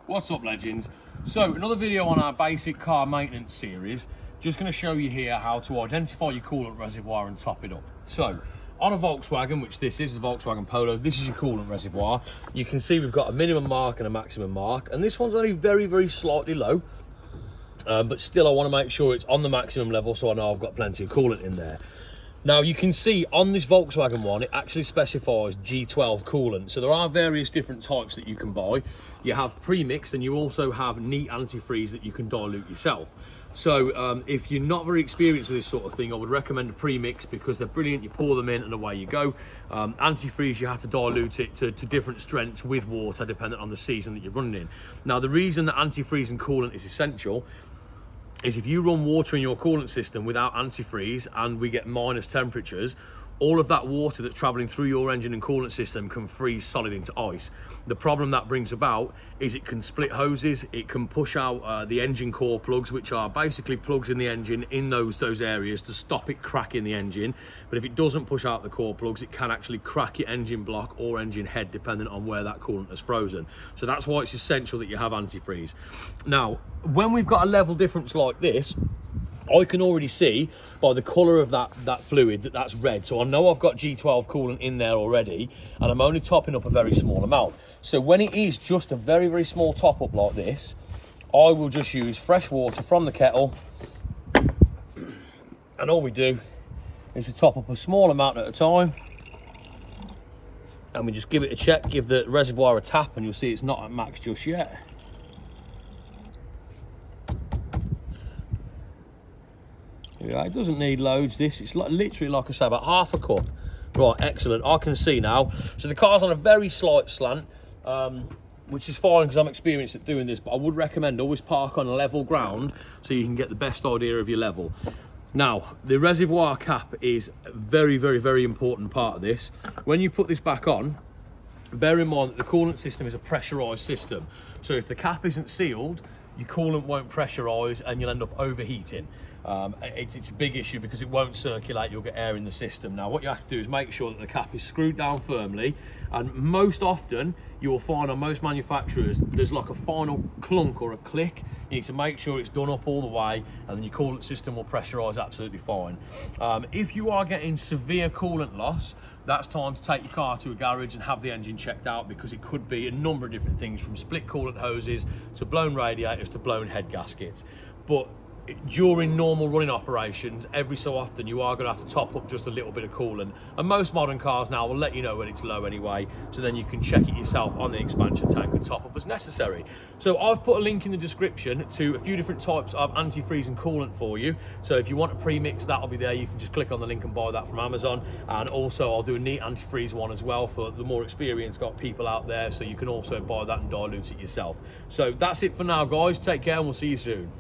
What's up, legends? So another video on our basic car maintenance series. Just going to show you here how to identify your coolant reservoir and top it up. So on a Volkswagen, which this is a Volkswagen Polo, this is your coolant reservoir. You can see we've got a minimum mark and a maximum mark, and this one's only very slightly low, but still I want to make sure it's on the maximum level so I know I've got plenty of coolant in there. Now you can see on this Volkswagen one, it actually specifies G12 coolant. So there are various different types that you can buy. You have pre-mixed and you also have neat antifreeze that you can dilute yourself. So if you're not very experienced with this sort of thing, I would recommend a pre-mix because they're brilliant. You pour them in and away you go. Antifreeze, you have to dilute it to different strengths with water depending on the season that you're running in. Now the reason that antifreeze and coolant is essential is if you run water in your coolant system without antifreeze and we get minus temperatures, all of that water that's traveling through your engine and coolant system can freeze solid into ice. The problem that brings about is it can split hoses, it can push out the engine core plugs, which are basically plugs in the engine in those areas to stop it cracking the engine. But if it doesn't push out the core plugs, it can actually crack your engine block or engine head depending on where that coolant has frozen. So that's why it's essential that you have antifreeze. Now, when we've got a level difference like this, I can already see by the colour of that fluid that's red. So I know I've got G12 coolant in there already, and I'm only topping up a very small amount. So when it is just a very small top up like this, I will just use fresh water from the kettle, and all we do is to top up a small amount at a time, and we just give it a check, give the reservoir a tap, and you'll see it's not at max just yet. Yeah, it doesn't need loads, this. It's literally, like I say, about half a cup. Right, excellent. I can see now. So the car's on a very slight slant, which is fine because I'm experienced at doing this, but I would recommend always park on a level ground so you can get the best idea of your level. Now, the reservoir cap is a very important part of this. When you put this back on, bear in mind that the coolant system is a pressurised system. So if the cap isn't sealed, your coolant won't pressurise and you'll end up overheating. It's a big issue because it won't circulate, you'll get air in the system. Now what you have to do is make sure that the cap is screwed down firmly, and most often you will find on most manufacturers there's like a final clunk or a click. You need to make sure it's done up all the way, and then your coolant system will pressurise absolutely fine. If you are getting severe coolant loss, that's time to take your car to a garage and have the engine checked out, because it could be a number of different things, from split coolant hoses to blown radiators to blown head gaskets. But during normal running operations, every so often you are going to have to top up just a little bit of coolant, and most modern cars now will let you know when it's low anyway, so then you can check it yourself on the expansion tank and top up as necessary. So I've put a link in the description to a few different types of antifreeze and coolant for you. So if you want a pre-mix, that'll be there. You can just click on the link and buy that from Amazon. And also I'll do a neat antifreeze one as well for the more experienced people out there, so you can also buy that and dilute it yourself. So that's it for now, guys. Take care and we'll see you soon.